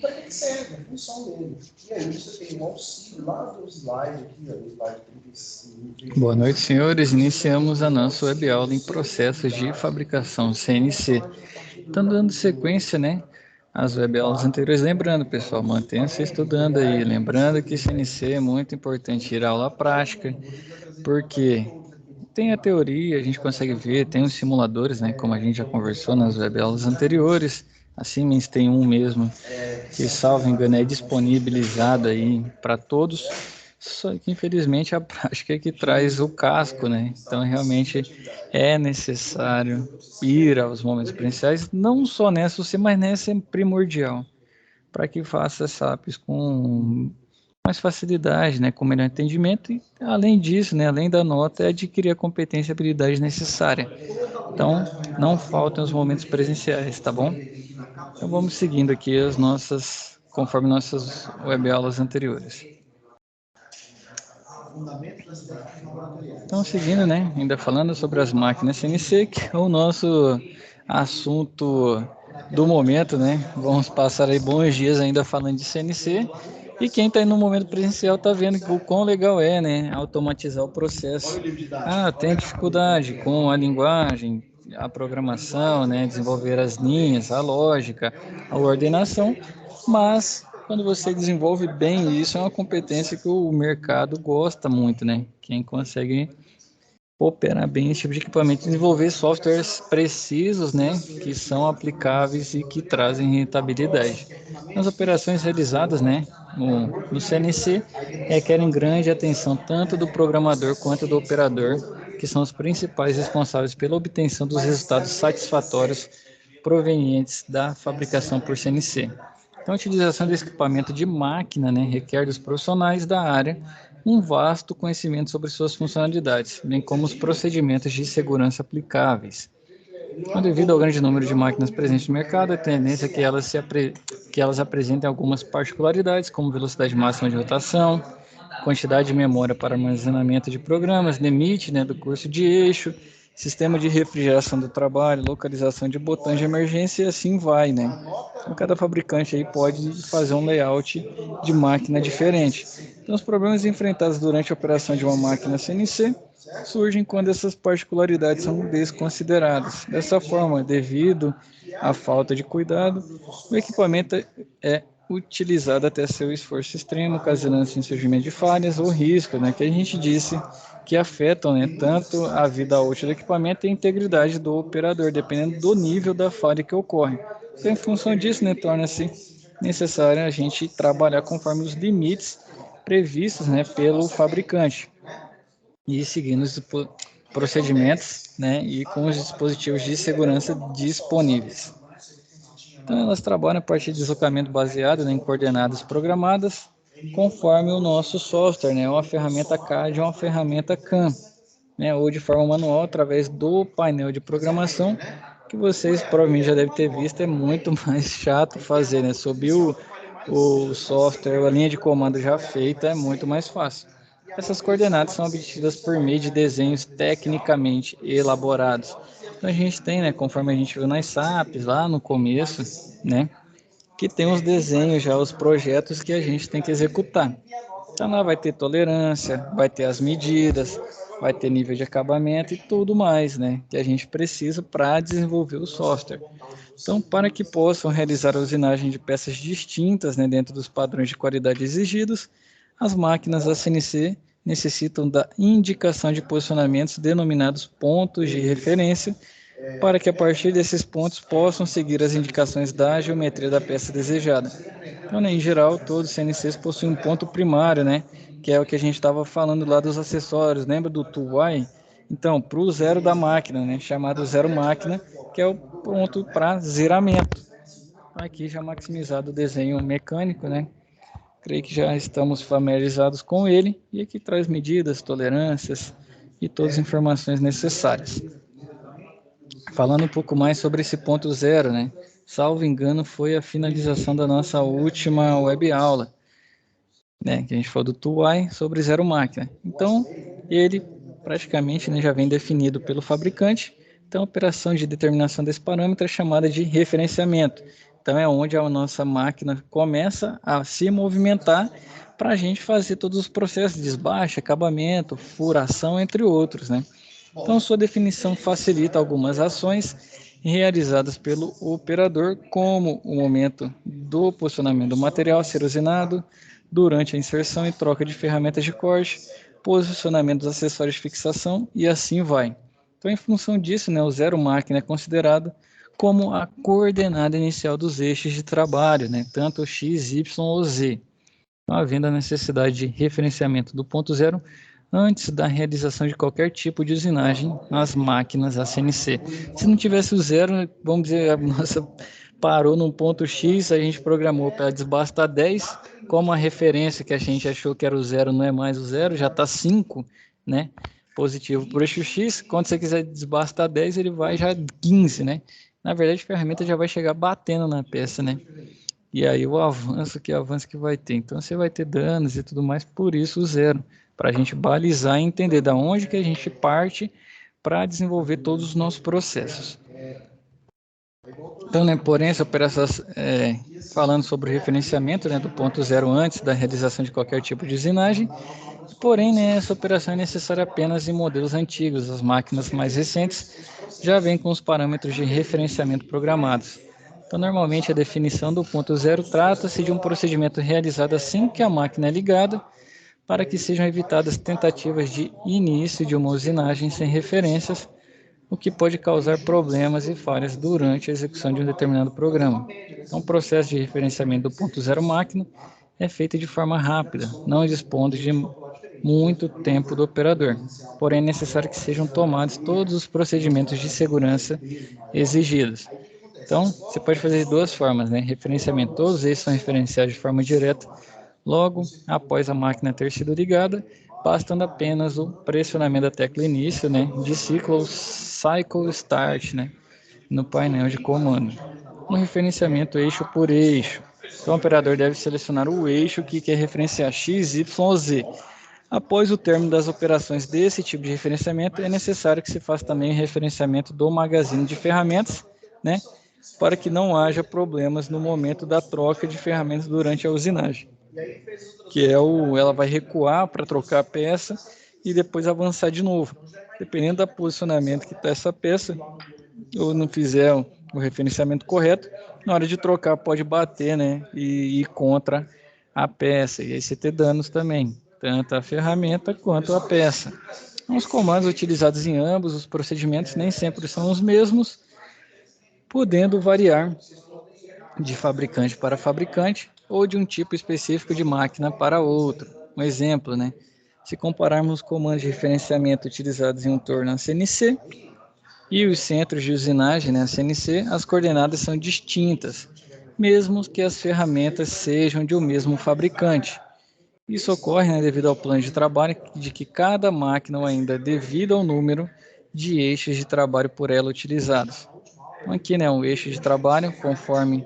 para que serve a função dele. E aí você tem um auxílio lá do slide aqui, ó, do slide 35. Boa noite, senhores. Iniciamos a nossa web aula em processos de fabricação CNC. Estão dando sequência, né, às web aulas anteriores. Lembrando, pessoal, mantenha-se estudando aí. Lembrando que CNC é muito importante ir à aula prática, porque tem a teoria, a gente consegue ver, tem os simuladores, né, como a gente já conversou nas web aulas anteriores. A Siemens tem um mesmo, que, salvo engano, é disponibilizado aí para todos. Só que, infelizmente, a prática é que traz o casco, né? Então, realmente é necessário ir aos momentos presenciais, não só nessa, mas nessa é primordial, para que faça SAPs com mais facilidade, né? Com melhor entendimento e, além disso, né? Além da nota, é adquirir a competência e habilidade necessária. Então, não faltem os momentos presenciais, tá bom? Então, vamos seguindo aqui as nossas, conforme nossas web aulas anteriores. Então, seguindo, né, ainda falando sobre as máquinas CNC, que é o nosso assunto do momento, né? Vamos passar aí bons dias ainda falando de CNC. E quem está aí no momento presencial está vendo o quão legal é, né, automatizar o processo. Ah, tem dificuldade com a linguagem, a programação, né, desenvolver as linhas, a lógica, a ordenação, mas quando você desenvolve bem isso, é uma competência que o mercado gosta muito, né? Quem consegue operar bem esse tipo de equipamento, desenvolver softwares precisos, né, que são aplicáveis e que trazem rentabilidade. As operações realizadas, né, no CNC requerem grande atenção tanto do programador quanto do operador, que são os principais responsáveis pela obtenção dos resultados satisfatórios provenientes da fabricação por CNC. Então, a utilização desse equipamento de máquina, né, requer dos profissionais da área um vasto conhecimento sobre suas funcionalidades, bem como os procedimentos de segurança aplicáveis. Então, devido ao grande número de máquinas presentes no mercado, a tendência é que elas apresentem algumas particularidades, como velocidade máxima de rotação, quantidade de memória para armazenamento de programas, limite, né, do curso de eixo, sistema de refrigeração do trabalho, localização de botões de emergência e assim vai, né? Então, cada fabricante aí pode fazer um layout de máquina diferente. Então, os problemas enfrentados durante a operação de uma máquina CNC surgem quando essas particularidades são desconsideradas. Dessa forma, devido à falta de cuidado, o equipamento é utilizado até seu esforço extremo, ocasionando assim, surgimento de falhas ou riscos, né, que a gente disse que afetam, né, tanto a vida útil do equipamento e a integridade do operador, dependendo do nível da falha que ocorre. Então, em função disso, né, torna-se necessário a gente trabalhar conforme os limites previstos, né, pelo fabricante e seguindo os procedimentos, né, e com os dispositivos de segurança disponíveis. Então, elas trabalham a partir de deslocamento baseado, né, em coordenadas programadas, conforme o nosso software, né, uma ferramenta CAD ou uma ferramenta CAM, né, ou de forma manual, através do painel de programação, que vocês provavelmente já devem ter visto, é muito mais chato fazer, né, subir o software, a linha de comando já feita, é muito mais fácil. Essas coordenadas são obtidas por meio de desenhos tecnicamente elaborados. Então a gente tem, né, conforme a gente viu nas SAPs lá no começo, né, que tem os desenhos já, os projetos que a gente tem que executar. Então lá vai ter tolerância, vai ter as medidas, vai ter nível de acabamento e tudo mais, né, que a gente precisa para desenvolver o software. Então, para que possam realizar a usinagem de peças distintas, né, dentro dos padrões de qualidade exigidos, as máquinas da CNC necessitam da indicação de posicionamentos denominados pontos de referência, para que a partir desses pontos possam seguir as indicações da geometria da peça desejada. Então, né, em geral, todos os CNCs possuem um ponto primário, né, que é o que a gente estava falando lá dos acessórios, lembra do to-why? Então, para o zero da máquina, né, chamado zero máquina, que é o ponto para zeramento. Aqui já maximizado o desenho mecânico, né? Creio que já estamos familiarizados com ele e aqui traz medidas, tolerâncias e todas as informações necessárias. Falando um pouco mais sobre esse ponto zero, né? Salvo engano, foi a finalização da nossa última web aula, né? Que a gente falou do to-why sobre zero máquina. Então, ele praticamente, né, já vem definido pelo fabricante. Então, a operação de determinação desse parâmetro é chamada de referenciamento. Então é onde a nossa máquina começa a se movimentar para a gente fazer todos os processos de desbaste, acabamento, furação, entre outros, né? Então sua definição facilita algumas ações realizadas pelo operador, como o momento do posicionamento do material ser usinado, durante a inserção e troca de ferramentas de corte, posicionamento dos acessórios de fixação e assim vai. Então, em função disso, né, o zero máquina é considerado como a coordenada inicial dos eixos de trabalho, né, tanto X, Y ou Z. Então, havendo a necessidade de referenciamento do ponto zero antes da realização de qualquer tipo de usinagem nas máquinas ACNC. Se não tivesse o zero, vamos dizer, a nossa parou num ponto X, a gente programou para desbastar 10, como a referência que a gente achou que era o zero não é mais o zero, já está 5, né? Positivo por eixo X, quando você quiser desbastar 10, ele vai já 15, né? Na verdade, a ferramenta já vai chegar batendo na peça, né? E aí o avanço que vai ter. Então você vai ter danos e tudo mais, por isso o zero, para a gente balizar e entender da onde que a gente parte para desenvolver todos os nossos processos. Então, né, porém, essa operação, falando sobre o referenciamento, né, do ponto zero antes da realização de qualquer tipo de usinagem, porém, né, essa operação é necessária apenas em modelos antigos. As máquinas mais recentes já vêm com os parâmetros de referenciamento programados. Então, normalmente, a definição do ponto zero trata-se de um procedimento realizado assim que a máquina é ligada, para que sejam evitadas tentativas de início de uma usinagem sem referências, o que pode causar problemas e falhas durante a execução de um determinado programa. Então, o processo de referenciamento do ponto zero máquina é feito de forma rápida, não dispondo de muito tempo do operador. Porém, é necessário que sejam tomados todos os procedimentos de segurança exigidos. Então, você pode fazer de duas formas, né? Referenciamento, todos eles são referenciados de forma direta, logo após a máquina ter sido ligada, bastando apenas o pressionamento da tecla início, né, de ciclo Start, né, no painel de comando. No referenciamento eixo por eixo, então, o operador deve selecionar o eixo que quer referenciar X, Y ou Z. Após o término das operações desse tipo de referenciamento, é necessário que se faça também o referenciamento do magazine de ferramentas, né, para que não haja problemas no momento da troca de ferramentas durante a usinagem, que ela vai recuar para trocar a peça e depois avançar de novo. Dependendo do posicionamento que está essa peça, ou não fizer o referenciamento correto, na hora de trocar pode bater, né, e ir contra a peça, e aí você ter danos também, tanto a ferramenta quanto a peça. Os comandos utilizados em ambos os procedimentos nem sempre são os mesmos, podendo variar de fabricante para fabricante ou de um tipo específico de máquina para outro. Um exemplo, né? Se compararmos os comandos de referenciamento utilizados em um torno ACNC e os centros de usinagem, né, ACNC, as coordenadas são distintas, mesmo que as ferramentas sejam de um mesmo fabricante. Isso ocorre, né, devido ao plano de trabalho de que cada máquina, ou ainda devido ao número de eixos de trabalho por ela utilizados. Então, aqui, né, um eixo de trabalho conforme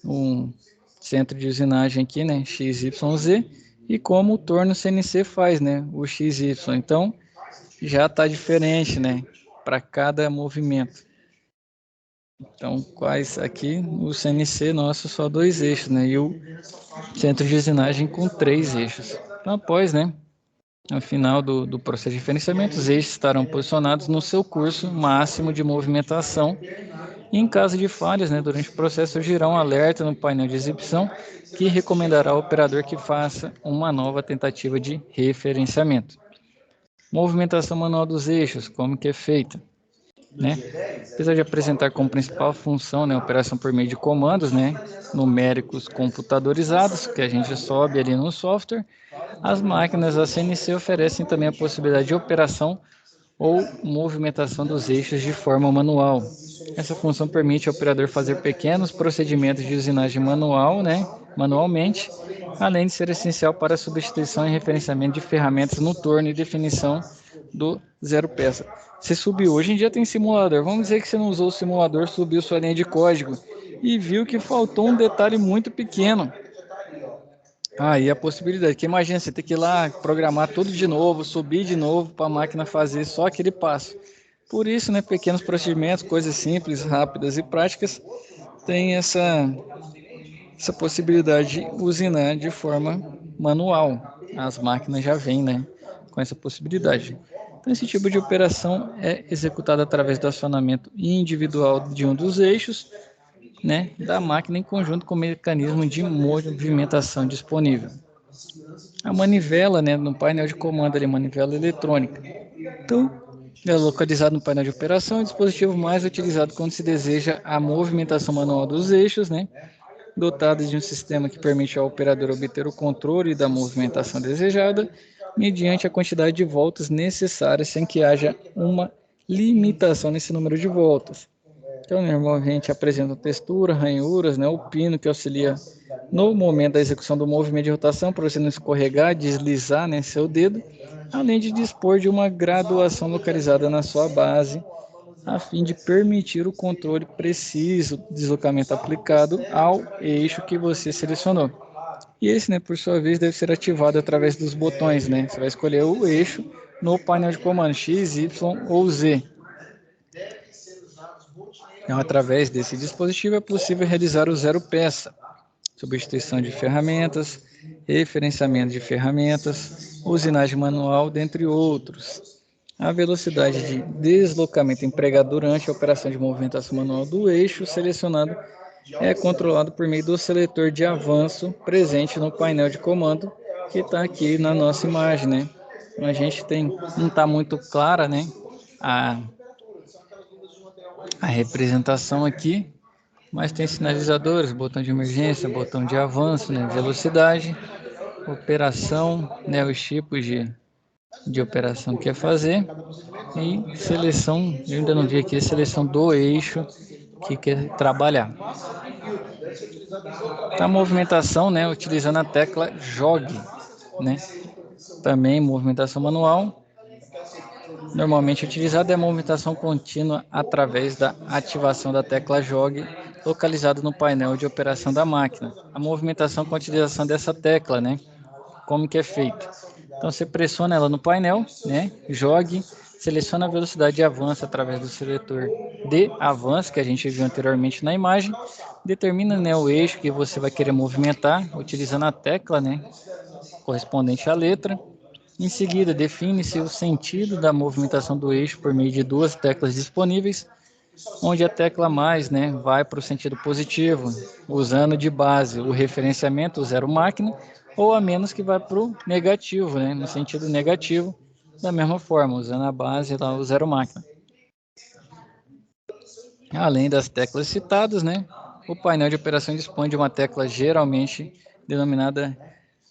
um centro de usinagem aqui, né, XYZ, e como o torno CNC faz, né, o XY. Então, já está diferente, né, para cada movimento. Então, quais aqui, o CNC nosso só 2 eixos, né, e o centro de usinagem com 3 eixos. Então, após, né, no final do processo de referenciamento, os eixos estarão posicionados no seu curso máximo de movimentação. E em caso de falhas, né, durante o processo, surgirá um alerta no painel de exibição que recomendará ao operador que faça uma nova tentativa de referenciamento. Movimentação manual dos eixos, como que é feita? Né? Apesar de apresentar como principal função, né, a operação por meio de comandos, né, numéricos computadorizados, que a gente sobe ali no software, as máquinas ACNC oferecem também a possibilidade de operação ou movimentação dos eixos de forma manual. Essa função permite ao operador fazer pequenos procedimentos de usinagem manual, né, manualmente, além de ser essencial para a substituição e referenciamento de ferramentas no torno e definição do zero peça. Você subiu, hoje em dia tem simulador, vamos dizer que você não usou o simulador, subiu sua linha de código e viu que faltou um detalhe muito pequeno. Aí a possibilidade, que imagina você ter que ir lá programar tudo de novo, subir de novo para a máquina fazer só aquele passo. Por isso, né, pequenos procedimentos, coisas simples, rápidas e práticas tem essa possibilidade de usinar de forma manual. As máquinas já vêm, né, com essa possibilidade. Então, esse tipo de operação é executado através do acionamento individual de um dos eixos, né, da máquina em conjunto com o mecanismo de movimentação disponível. A manivela, né, no painel de comando, ali, manivela eletrônica. Então, é localizado no painel de operação, é o dispositivo mais utilizado quando se deseja a movimentação manual dos eixos, né, dotado de um sistema que permite ao operador obter o controle da movimentação desejada, mediante a quantidade de voltas necessárias, sem que haja uma limitação nesse número de voltas. Então, normalmente apresenta textura, ranhuras, né, o pino que auxilia no momento da execução do movimento de rotação, para você não escorregar, deslizar, né, seu dedo, além de dispor de uma graduação localizada na sua base, a fim de permitir o controle preciso do deslocamento aplicado ao eixo que você selecionou. E esse, né, por sua vez, deve ser ativado através dos botões, né? Você vai escolher o eixo no painel de comando X, Y ou Z. Então, através desse dispositivo é possível realizar o zero peça, substituição de ferramentas, referenciamento de ferramentas, usinagem manual, dentre outros. A velocidade de deslocamento empregada durante a operação de movimentação manual do eixo selecionado é controlado por meio do seletor de avanço presente no painel de comando, que está aqui na nossa imagem, né? Então, a gente não está muito clara, né, a representação aqui, mas tem sinalizadores, botão de emergência, botão de avanço, né, velocidade, operação, né, os tipos de operação que quer fazer e seleção, eu ainda não vi aqui, a seleção do eixo que quer trabalhar. A movimentação, né, utilizando a tecla jogue, né, também movimentação manual. Normalmente utilizada é a movimentação contínua através da ativação da tecla jogue, localizada no painel de operação da máquina. A movimentação com a utilização dessa tecla, né, como que é feito? Então você pressiona ela no painel, né, jogue, seleciona a velocidade de avanço através do seletor de avanço, que a gente viu anteriormente na imagem, determina, né, o eixo que você vai querer movimentar, utilizando a tecla, né, correspondente à letra. Em seguida, define-se o sentido da movimentação do eixo por meio de duas teclas disponíveis, onde a tecla mais, né, vai para o sentido positivo, usando de base o referenciamento, o zero máquina, ou a menos que vai para o negativo, né, no sentido negativo, da mesma forma, usando a base lá, o zero máquina. Além das teclas citadas, né, o painel de operação dispõe de uma tecla geralmente denominada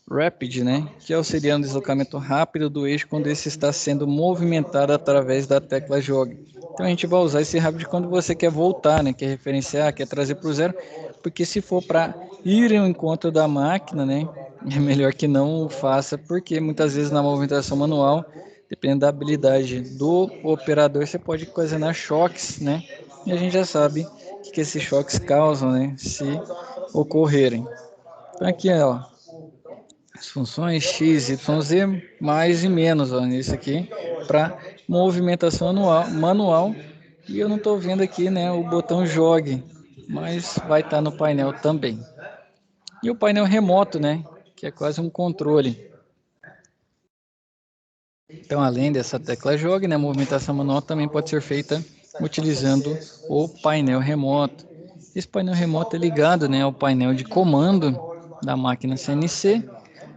Rapid, né, que auxilia no deslocamento rápido do eixo quando esse está sendo movimentado através da tecla jogue. Então a gente vai usar esse Rapid quando você quer voltar, né, quer referenciar, quer trazer para o zero, porque se for para ir ao encontro da máquina, né, é melhor que não o faça, porque muitas vezes na movimentação manual, dependendo da habilidade do operador, você pode ocasionar choques, né, e a gente já sabe o que esses choques causam, né, se ocorrerem. Então aqui, ó, as funções X, Y, Z, mais e menos, ó, isso aqui, para movimentação manual, e eu não estou vendo aqui, né, o botão jogue, mas vai estar no painel também. E o painel remoto, né, que é quase um controle. Então, além dessa tecla jogue, né, a movimentação manual também pode ser feita utilizando o painel remoto. Esse painel remoto é ligado, né, ao painel de comando da máquina CNC,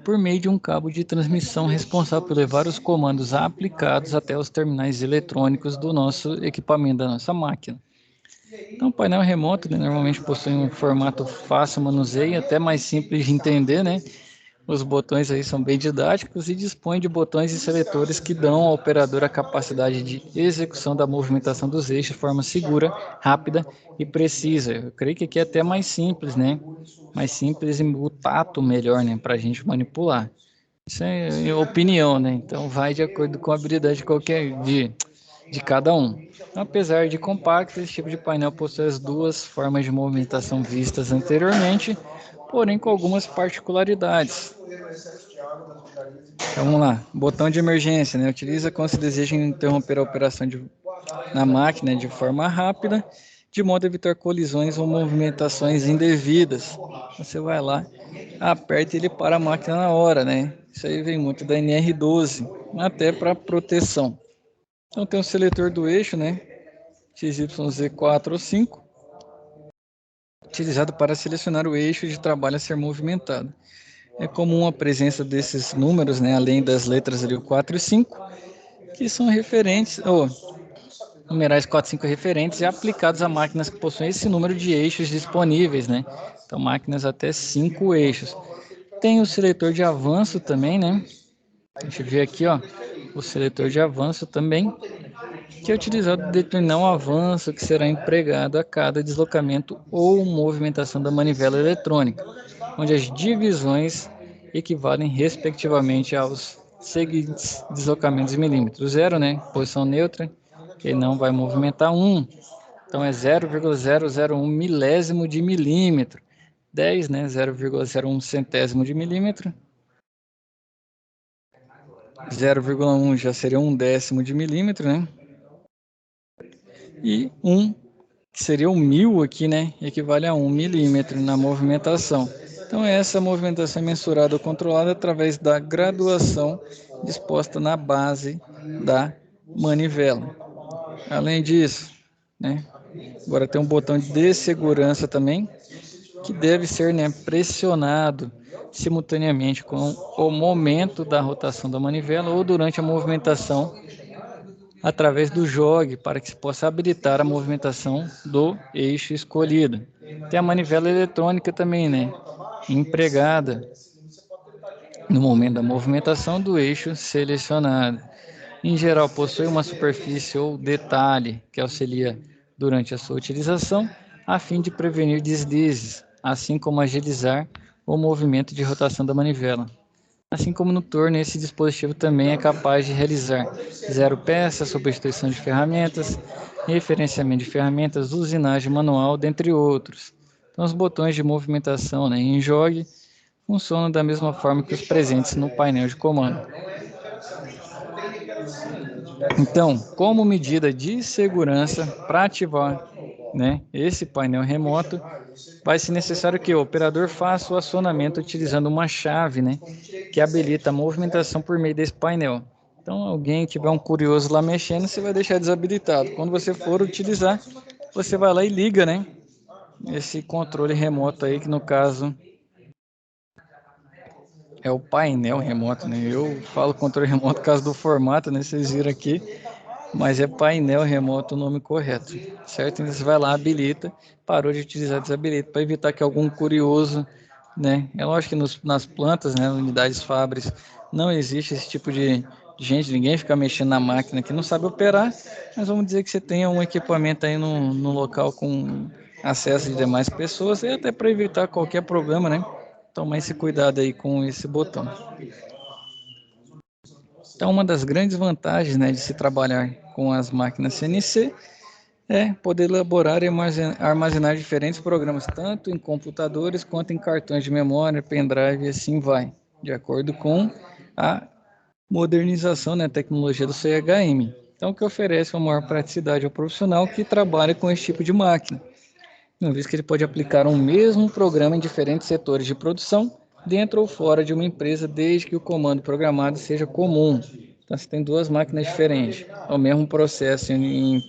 por meio de um cabo de transmissão responsável por levar os comandos aplicados até os terminais eletrônicos do nosso equipamento, da nossa máquina. Então, o painel remoto, né, normalmente possui um formato fácil manuseio, até mais simples de entender, né? Os botões aí são bem didáticos e dispõe de botões e seletores que dão ao operador a capacidade de execução da movimentação dos eixos de forma segura, rápida e precisa. Eu creio que aqui é até mais simples, né? Mais simples e o tato melhor, né? Para a gente manipular. Isso é opinião, né? Então vai de acordo com a habilidade de cada um. Então, apesar de compacto, esse tipo de painel possui as duas formas de movimentação vistas anteriormente, porém com algumas particularidades. Então, vamos lá, botão de emergência, né? Utiliza quando se deseja interromper a operação na máquina de forma rápida de modo a evitar colisões ou movimentações indevidas. Você vai lá, aperta ele para a máquina na hora, né? Isso aí vem muito da NR12, até para proteção. Então tem o seletor do eixo, né? XYZ4 ou 5, utilizado para selecionar o eixo de trabalho a ser movimentado. É comum a presença desses números, né, além das letras ali, o 4 e 5, que são referentes, ou numerais 4 e 5 referentes e aplicados a máquinas que possuem esse número de eixos disponíveis, né? Então, máquinas até 5 eixos. Tem o seletor de avanço também, né? A gente vê aqui, ó, o seletor de avanço também, que é utilizado para determinar o avanço que será empregado a cada deslocamento ou movimentação da manivela eletrônica, onde as divisões equivalem respectivamente aos seguintes deslocamentos em milímetros. 0, né? Posição neutra, que ele não vai movimentar. 1, então é 0,001 milésimo de milímetro. 10, né? 0,01 centésimo de milímetro. 0,1 já seria 1/10 de milímetro, né? E 1, que seria o 1000 aqui, né? Equivale a 1 milímetro na movimentação. Então, essa movimentação é mensurada ou controlada através da graduação disposta na base da manivela. Além disso, né? Agora tem um botão de segurança também, que deve ser, né, pressionado simultaneamente com o momento da rotação da manivela ou durante a movimentação através do jogue para que se possa habilitar a movimentação do eixo escolhido. Tem a manivela eletrônica também, né, empregada no momento da movimentação do eixo selecionado. Em geral, possui uma superfície ou detalhe que auxilia durante a sua utilização, a fim de prevenir deslizes, assim como agilizar o movimento de rotação da manivela. Assim como no torno, esse dispositivo também é capaz de realizar zero peça, substituição de ferramentas, referenciamento de ferramentas, usinagem manual, dentre outros. Então, os botões de movimentação, né, em jogue funcionam da mesma forma que os presentes no painel de comando. Então, como medida de segurança, para ativar, né, esse painel remoto, vai ser necessário que o operador faça o acionamento utilizando uma chave, né, que habilita a movimentação por meio desse painel. Então, alguém tiver um curioso lá mexendo, você vai deixar desabilitado. Quando você for utilizar, você vai lá e liga, né, esse controle remoto aí, que no caso é o painel remoto, né? Eu falo controle remoto por causa do formato, né? Vocês viram aqui, mas é painel remoto o nome correto, certo? Então você vai lá, habilita, parou de utilizar, desabilita, para evitar que algum curioso, né? É lógico que nas plantas, né, unidades fábricas, não existe esse tipo de gente, ninguém fica mexendo na máquina que não sabe operar, mas vamos dizer que você tenha um equipamento aí no local com acesso de demais pessoas, e até para evitar qualquer problema, né? Tomar esse cuidado aí com esse botão. Então, uma das grandes vantagens, né, de se trabalhar com as máquinas CNC é poder elaborar e armazenar diferentes programas, tanto em computadores quanto em cartões de memória, pendrive e assim vai, de acordo com a modernização, né, tecnologia do CHM. Então, que oferece uma maior praticidade ao profissional que trabalha com esse tipo de máquina, uma vez que ele pode aplicar um mesmo programa em diferentes setores de produção, dentro ou fora de uma empresa, desde que o comando programado seja comum. Então, você tem duas máquinas diferentes, é o mesmo processo em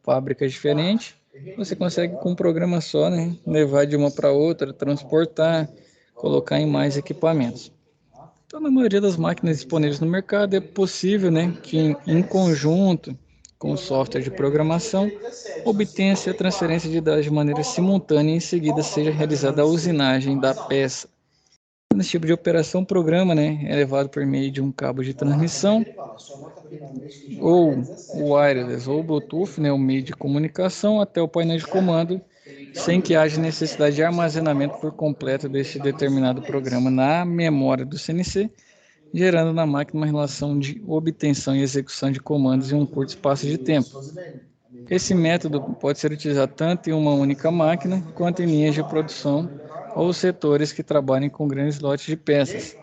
fábricas diferentes, você consegue com um programa só, né, levar de uma para outra, transportar, colocar em mais equipamentos. Então, na maioria das máquinas disponíveis no mercado, é possível, né, que em conjunto com o software de programação, obtenha-se a transferência de dados de maneira simultânea e em seguida seja realizada a usinagem da peça. Nesse tipo de operação, o programa, né, é levado por meio de um cabo de transmissão, ou wireless, ou Bluetooth, né, o meio de comunicação, até o painel de comando, sem que haja necessidade de armazenamento por completo deste determinado programa na memória do CNC, gerando na máquina uma relação de obtenção e execução de comandos em um curto espaço de tempo. Esse método pode ser utilizado tanto em uma única máquina, quanto em linhas de produção ou setores que trabalhem com grandes lotes de peças,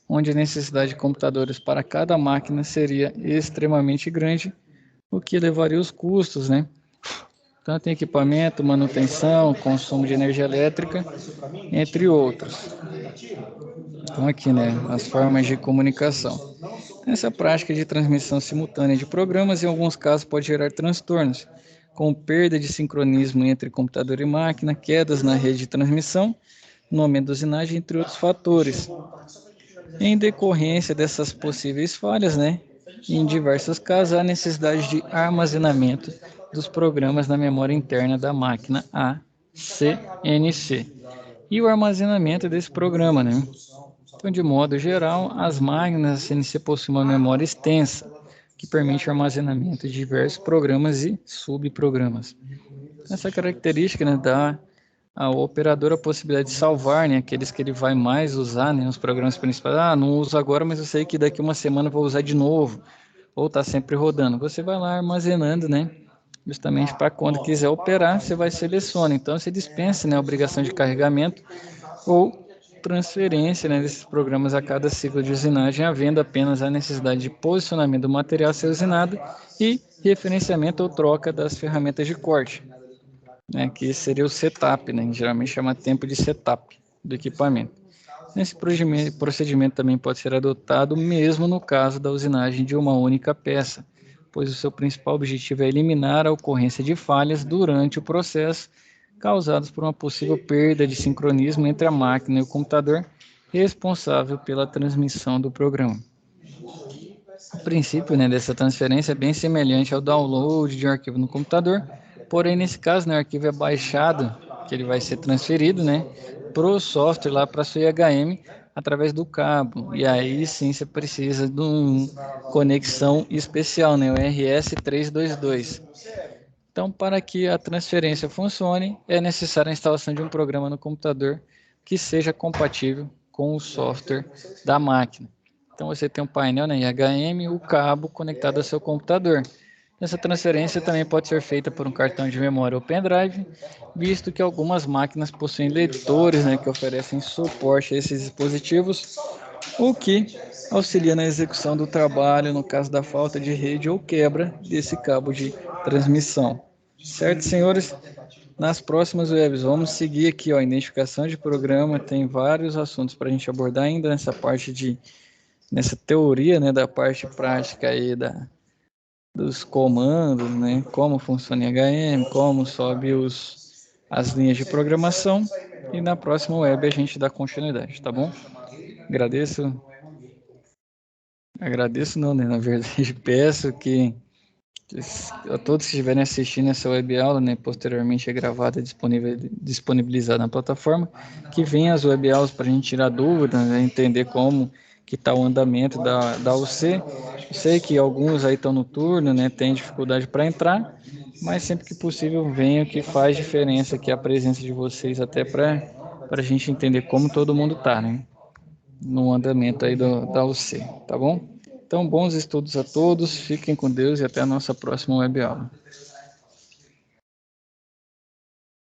onde a necessidade de computadores para cada máquina seria extremamente grande, o que elevaria os custos, né, tanto em equipamento, manutenção, consumo de energia elétrica, entre outros. Então aqui, né, as formas de comunicação. Essa prática de transmissão simultânea de programas, em alguns casos, pode gerar transtornos, como perda de sincronismo entre computador e máquina, quedas na rede de transmissão, no momento da usinagem, entre outros fatores. Em decorrência dessas possíveis falhas, né, em diversos casos, há necessidade de armazenamento dos programas na memória interna da máquina a CNC. E o armazenamento desse programa, né? Então, de modo geral, as máquinas CNC possuem uma memória extensa, que permite o armazenamento de diversos programas e subprogramas. Essa característica, né, dá ao operador a possibilidade de salvar, né, aqueles que ele vai mais usar, né, os programas principais. Ah, não uso agora, mas eu sei que daqui uma semana eu vou usar de novo, ou está sempre rodando. Você vai lá armazenando, né, justamente para quando quiser operar, você vai selecionar. Então, você dispensa, né, a obrigação de carregamento ou transferência, né, desses programas a cada ciclo de usinagem, havendo apenas a necessidade de posicionamento do material a ser usinado e referenciamento ou troca das ferramentas de corte, né, que seria o setup, né, geralmente chama tempo de setup do equipamento. Esse procedimento também pode ser adotado mesmo no caso da usinagem de uma única peça, pois o seu principal objetivo é eliminar a ocorrência de falhas durante o processo causadas por uma possível perda de sincronismo entre a máquina e o computador responsável pela transmissão do programa. O princípio, né, dessa transferência é bem semelhante ao download de um arquivo no computador, porém nesse caso, né, o arquivo é baixado, que ele vai ser transferido, né, para o software lá para a sua IHM através do cabo, e aí sim você precisa de uma conexão especial, né, o RS-322. Então, para que a transferência funcione, é necessária a instalação de um programa no computador que seja compatível com o software da máquina. Então, você tem um painel, né, IHM, o cabo conectado ao seu computador. Essa transferência também pode ser feita por um cartão de memória ou pendrive, visto que algumas máquinas possuem leitores, né, que oferecem suporte a esses dispositivos, o que auxilia na execução do trabalho no caso da falta de rede ou quebra desse cabo de transmissão. Certo, senhores? Nas próximas webs, vamos seguir aqui, ó, identificação de programa, tem vários assuntos para a gente abordar ainda nessa parte nessa teoria, né, da parte prática aí dos comandos, né, como funciona HM, como sobe as linhas de programação, e na próxima web a gente dá continuidade, tá bom? Agradeço não, né, na verdade, peço que a todos que estiverem assistindo essa web aula, né, posteriormente é gravada e disponibilizada na plataforma, que venha as web aulas para a gente tirar dúvidas, né, entender como que está o andamento da UC. Eu sei que alguns aí estão no turno, né, tem dificuldade para entrar, mas sempre que possível venha, que faz diferença aqui a presença de vocês, até para a gente entender como todo mundo está, né, no andamento aí da UC, tá bom? Então, bons estudos a todos, fiquem com Deus e até a nossa próxima web aula.